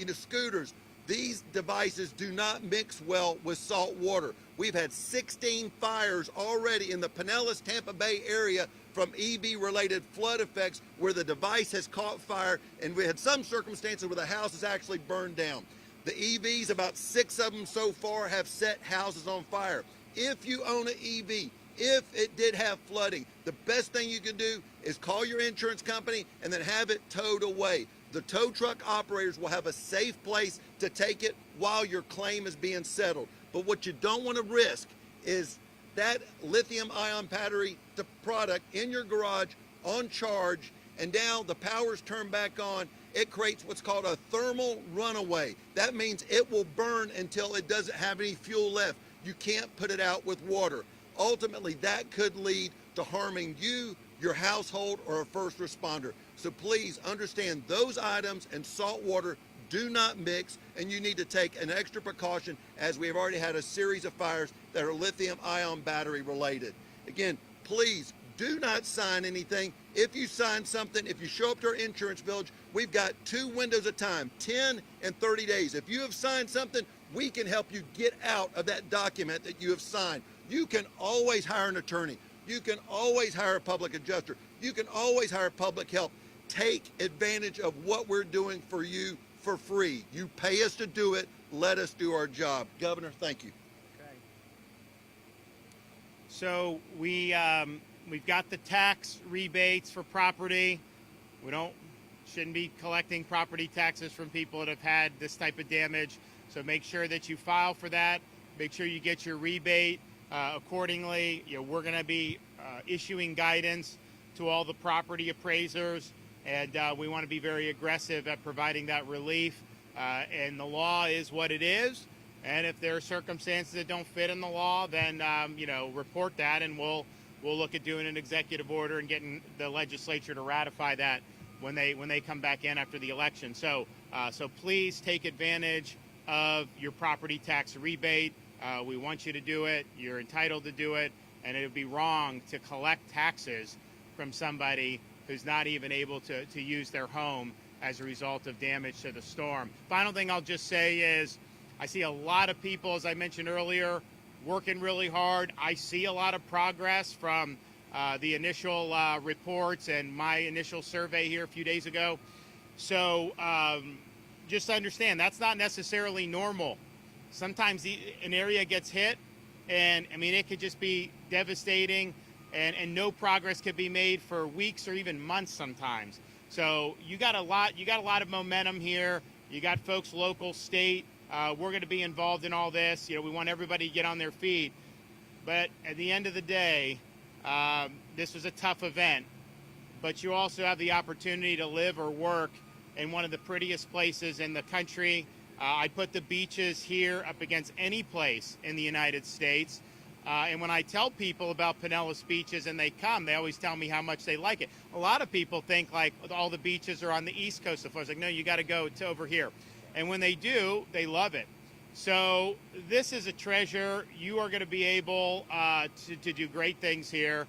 scooters. These devices do not mix well with salt water. We've had 16 fires already in the Pinellas, Tampa Bay area from EV-related flood effects where the device has caught fire, and we had some circumstances where the house is actually burned down. The EVs, about 6 of them so far, have set houses on fire. If you own an EV, if it did have flooding, the best thing you can do is call your insurance company and then have it towed away. The tow truck operators will have a safe place to take it while your claim is being settled. But what you don't want to risk is that lithium-ion battery product in your garage on charge, and now the power's turned back on. It creates what's called a thermal runaway. That means it will burn until it doesn't have any fuel left. You can't put it out with water. Ultimately, that could lead to harming you, your household, or a first responder. So please understand those items and salt water do not mix, and you need to take an extra precaution, as we have already had a series of fires that are lithium-ion battery related. Again, please do not sign anything. If you sign something, if you show up to our insurance village, we've got 2 windows of time, 10 and 30 days. If you have signed something, we can help you get out of that document that you have signed. You can always hire an attorney. You can always hire a public adjuster. You can always hire public help. Take advantage of what we're doing for you for free. You pay us to do it. Let us do our job. Governor, thank you. So we've got the tax rebates for property. We shouldn't be collecting property taxes from people that have had this type of damage. So make sure that you file for that. Make sure you get your rebate accordingly. We're going to be issuing guidance to all the property appraisers, and we want to be very aggressive at providing that relief. And the law is what it is. And if there are circumstances that don't fit in the law, then report that, and we'll look at doing an executive order and getting the legislature to ratify that when they come back in after the election. So please take advantage of your property tax rebate. We want you to do it. You're entitled to do it, and it would be wrong to collect taxes from somebody who's not even able to use their home as a result of damage to the storm. Final thing I'll just say is I see a lot of people, as I mentioned earlier, working really hard. I see a lot of progress from the initial reports and my initial survey here a few days ago. So just understand that's not necessarily normal. Sometimes an area gets hit, and it could just be devastating, and no progress could be made for weeks or even months sometimes. So you got a lot of momentum here. You got folks local, state. We're going to be involved in all this. We want everybody to get on their feet. But at the end of the day, this was a tough event. But you also have the opportunity to live or work in one of the prettiest places in the country. I put the beaches here up against any place in the United States. And when I tell people about Pinellas beaches and they come, they always tell me how much they like it. A lot of people think like all the beaches are on the East Coast of Florida. It's like, no, you got to go to over here. And when they do, they love it. So this is a treasure. You are going to be able to do great things here.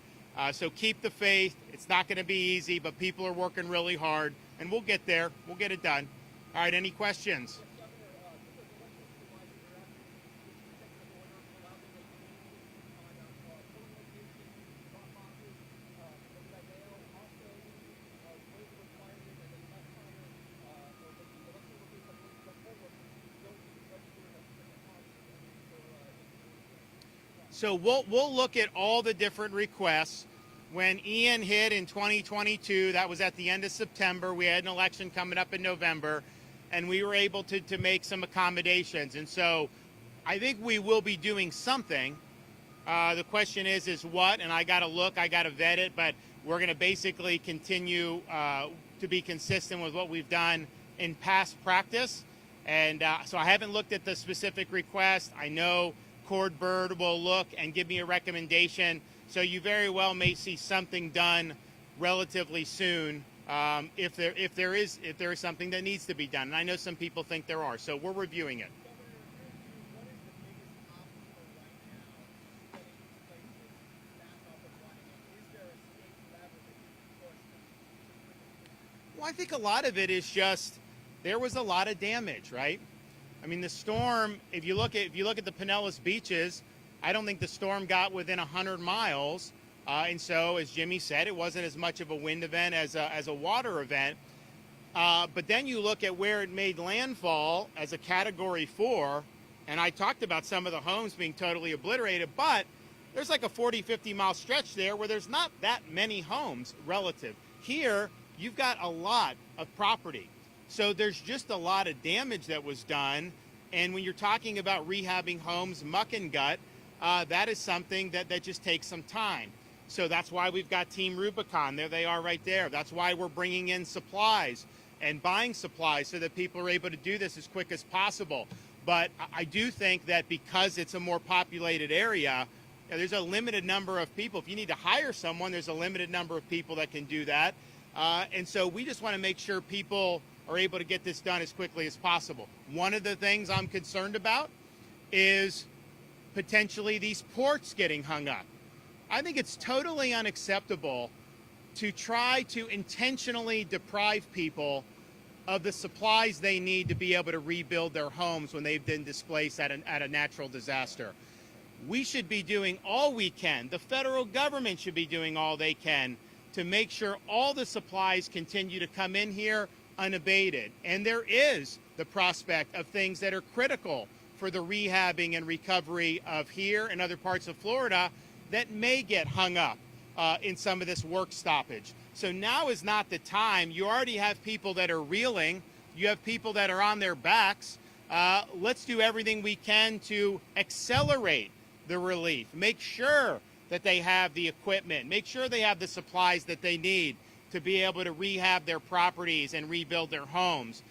So keep the faith. It's not going to be easy, but people are working really hard, and we'll get there. We'll get it done. All right, any questions? So we'll look at all the different requests. When Ian hit in 2022, that was at the end of September. We had an election coming up in November, and we were able to make some accommodations. And so I think we will be doing something. The question is what? And I got to look, I got to vet it, but we're going to basically continue to be consistent with what we've done in past practice. And so I haven't looked at the specific request. I know Cord Bird will look and give me a recommendation. So you very well may see something done relatively soon if there is something that needs to be done. And I know some people think there are. So we're reviewing it. Well, I think a lot of it is just there was a lot of damage, right? I mean, the storm, if you look at the Pinellas beaches, I don't think the storm got within 100 miles. And so, as Jimmy said, it wasn't as much of a wind event as a water event. But then you look at where it made landfall as a Category 4, and I talked about some of the homes being totally obliterated, but there's like a 40, 50-mile stretch there where there's not that many homes relative. Here, you've got a lot of property. So there's just a lot of damage that was done. And when you're talking about rehabbing homes, muck and gut, that is something that just takes some time. So that's why we've got Team Rubicon. There they are right there. That's why we're bringing in supplies and buying supplies so that people are able to do this as quick as possible. But I do think that because it's a more populated area, there's a limited number of people. If you need to hire someone, there's a limited number of people that can do that. And so we just want to make sure people are able to get this done as quickly as possible. One of the things I'm concerned about is potentially these ports getting hung up. I think it's totally unacceptable to try to intentionally deprive people of the supplies they need to be able to rebuild their homes when they've been displaced at a natural disaster. we should be doing all we can. The federal government should be doing all they can to make sure all the supplies continue to come in here unabated. And there is the prospect of things that are critical for the rehabbing and recovery of here and other parts of Florida that may get hung up in some of this work stoppage. So now is not the time. You already have people that are reeling. You have people that are on their backs. Let's do everything we can to accelerate the relief. Make sure that they have the equipment. Make sure they have the supplies that they need to be able to rehab their properties and rebuild their homes.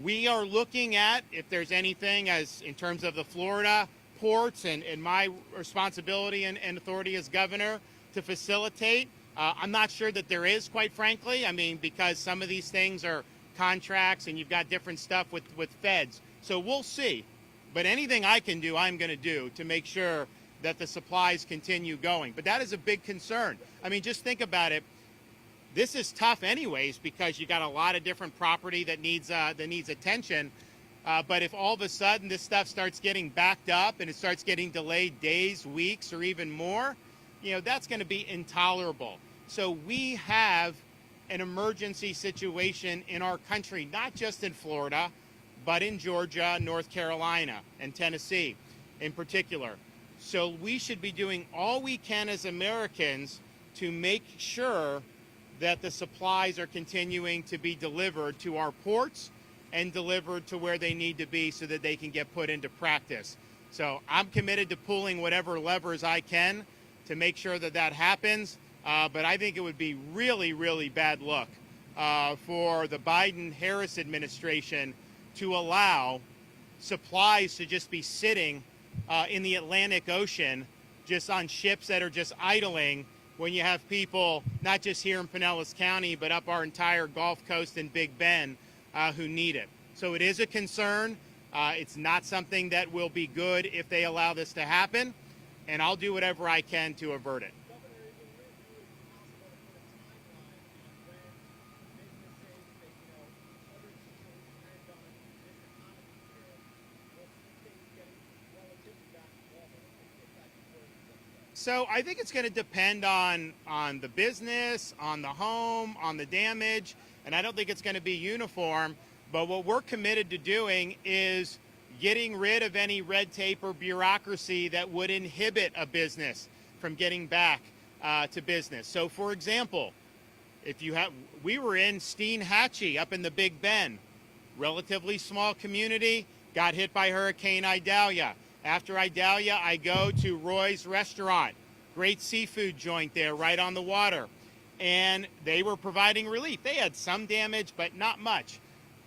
We are looking at, if there's anything as in terms of the Florida ports and my responsibility and authority as governor to facilitate. I'm not sure that there is, quite frankly. I mean, because some of these things are contracts and you've got different stuff with feds. So we'll see. But anything I can do, I'm going to do to make sure that the supplies continue going. But that is a big concern. I mean, just think about it. This is tough anyways because you got a lot of different property that needs attention. But if all of a sudden this stuff starts getting backed up and it starts getting delayed days, weeks, or even more, you know, that's going to be intolerable. So we have an emergency situation in our country, not just in Florida, but in Georgia, North Carolina, and Tennessee in particular. So we should be doing all we can as Americans to make sure that the supplies are continuing to be delivered to our ports and delivered to where they need to be so that they can get put into practice. So I'm committed to pulling whatever levers I can to make sure that that happens. But I think it would be really, really bad luck for the Biden-Harris administration to allow supplies to just be sitting in the Atlantic Ocean, just on ships that are just idling, when you have people, not just here in Pinellas County, but up our entire Gulf Coast and Big Bend, who need it. So it is a concern. It's not something that will be good if they allow this to happen, and I'll do whatever I can to avert it. So I think it's going to depend on the business, on the home, on the damage, and I don't think it's going to be uniform. But what we're committed to doing is getting rid of any red tape or bureaucracy that would inhibit a business from getting back to business. So, for example, we were in Steinhatchee up in the Big Bend, relatively small community, got hit by Hurricane Idalia. After Idalia, I go to Roy's Restaurant, great seafood joint there right on the water. And they were providing relief. They had some damage, but not much.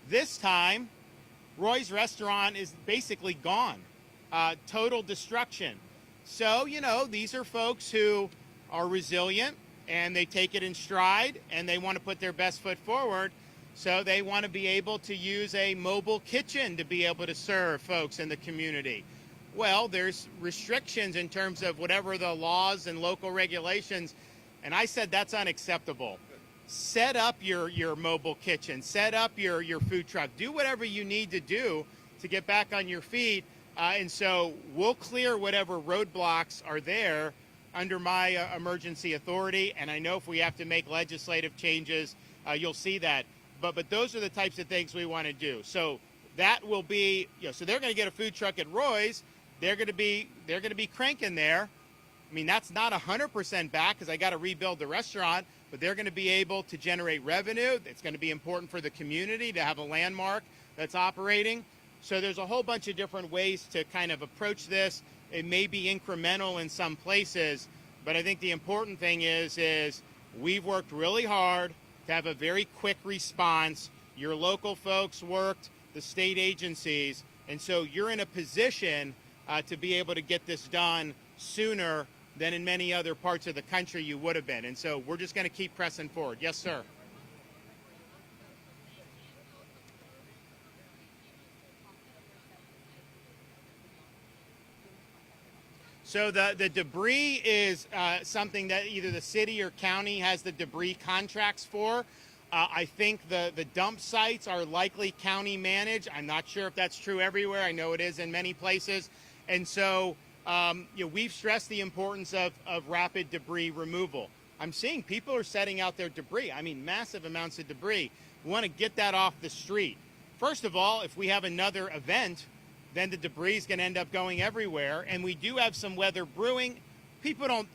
This time, Roy's Restaurant is basically gone, total destruction. So, you know, these are folks who are resilient and they take it in stride and they want to put their best foot forward. So they want to be able to use a mobile kitchen to be able to serve folks in the community. Well, there's restrictions in terms of whatever the laws and local regulations. And I said that's unacceptable. Set up your mobile kitchen, set up your food truck, do whatever you need to do to get back on your feet. And so we'll clear whatever roadblocks are there under my emergency authority. And I know if we have to make legislative changes, you'll see that. But those are the types of things we want to do. So that will be, so they're going to get a food truck at Roy's. They're going to be cranking there. I mean, that's not 100% back because I got to rebuild the restaurant, but they're going to be able to generate revenue. It's going to be important for the community to have a landmark that's operating. So there's a whole bunch of different ways to kind of approach this. It may be incremental in some places, but I think the important thing is we've worked really hard to have a very quick response. Your local folks worked, the state agencies, and so you're in a position to be able to get this done sooner than in many other parts of the country you would have been. And so we're just going to keep pressing forward. Yes, sir. So the debris is something that either the city or county has the debris contracts for. I think the dump sites are likely county managed. I'm not sure if that's true everywhere. I know it is in many places. And so we've stressed the importance of rapid debris removal. I'm seeing people are setting out their debris. I mean, massive amounts of debris. We want to get that off the street. First of all, if we have another event, then the debris is going to end up going everywhere. And we do have some weather brewing. People don't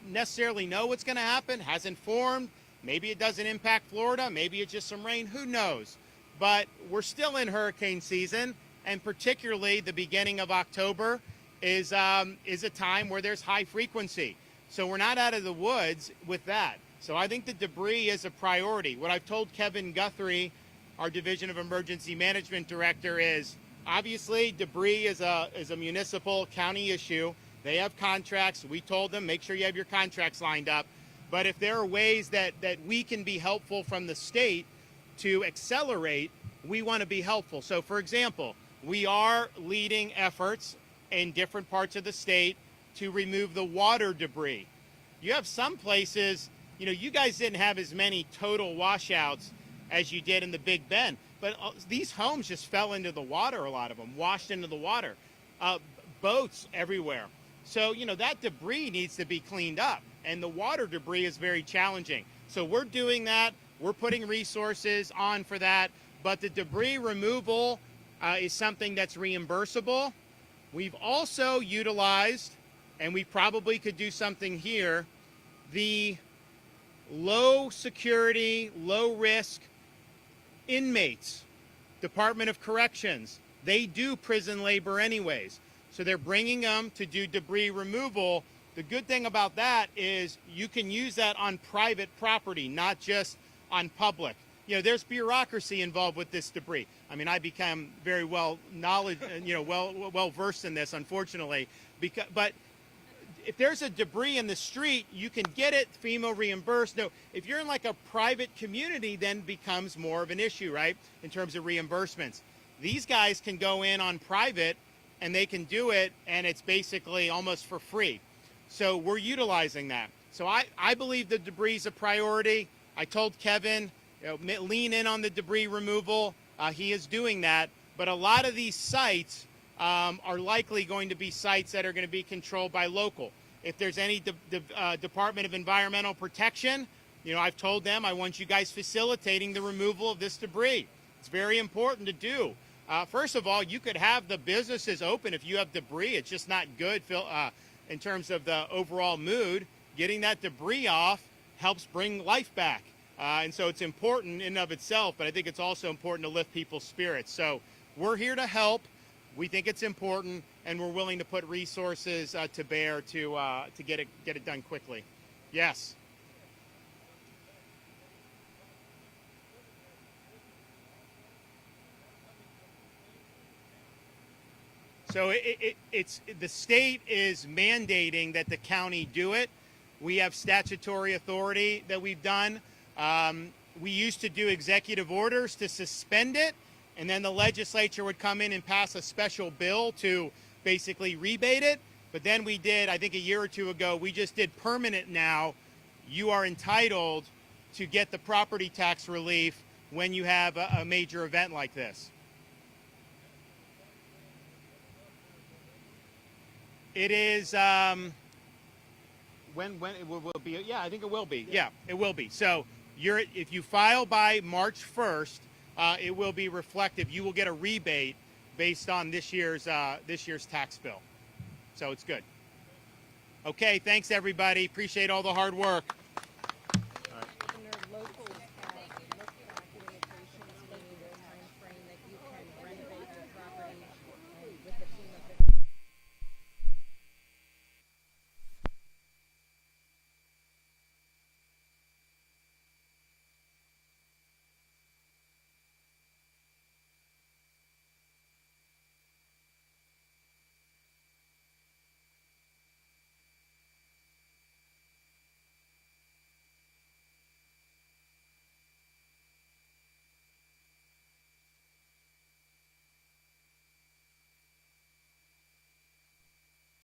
necessarily know what's going to happen, hasn't formed. Maybe it doesn't impact Florida. Maybe it's just some rain. Who knows? But we're still in hurricane season, and particularly the beginning of October is a time where there's high frequency. So we're not out of the woods with that. So I think the debris is a priority. What I've told Kevin Guthrie, our Division of Emergency Management Director, is obviously debris is a municipal county issue. They have contracts. We told them, make sure you have your contracts lined up. But if there are ways that we can be helpful from the state to accelerate, we want to be helpful. So, for example, we are leading efforts in different parts of the state to remove the water debris. You have some places, you guys didn't have as many total washouts as you did in the Big Bend, but these homes just fell into the water, a lot of them, washed into the water, boats everywhere. So, that debris needs to be cleaned up, and the water debris is very challenging. So we're doing that. We're putting resources on for that, but the debris removal is something that's reimbursable. We've also utilized, and we probably could do something here, the low security, low risk inmates, Department of Corrections. They do prison labor anyways. So they're bringing them to do debris removal. The good thing about that is you can use that on private property, not just on public. There's bureaucracy involved with this debris. I mean, I become very well versed in this, unfortunately. But if there's a debris in the street, you can get it FEMA reimbursed. No, if you're in like a private community, then becomes more of an issue, right? In terms of reimbursements. These guys can go in on private and they can do it, and it's basically almost for free. So we're utilizing that. So I believe the debris is a priority. I told Kevin, lean in on the debris removal. He is doing that. But a lot of these sites are likely going to be sites that are going to be controlled by local. If there's any Department of Environmental Protection, I've told them I want you guys facilitating the removal of this debris. It's very important to do. First of all, you could have the businesses open if you have debris. It's just not good in terms of the overall mood. Getting that debris off helps bring life back. And so it's important in and of itself, but I think it's also important to lift people's spirits. So we're here to help. We think it's important, and we're willing to put resources to bear to get it done quickly. Yes. So it's the state is mandating that the county do it. We have statutory authority that we've done. We used to do executive orders to suspend it, and then the legislature would come in and pass a special bill to basically rebate it. But then we did, I think a year or two ago, we just did permanent now. You are entitled to get the property tax relief when you have a major event like this. It is, when it will be, yeah, I think it will be. Yeah, it will be. So if you file by March 1st, it will be reflective. You will get a rebate based on this year's tax bill. So it's good. Okay, thanks everybody. Appreciate all the hard work.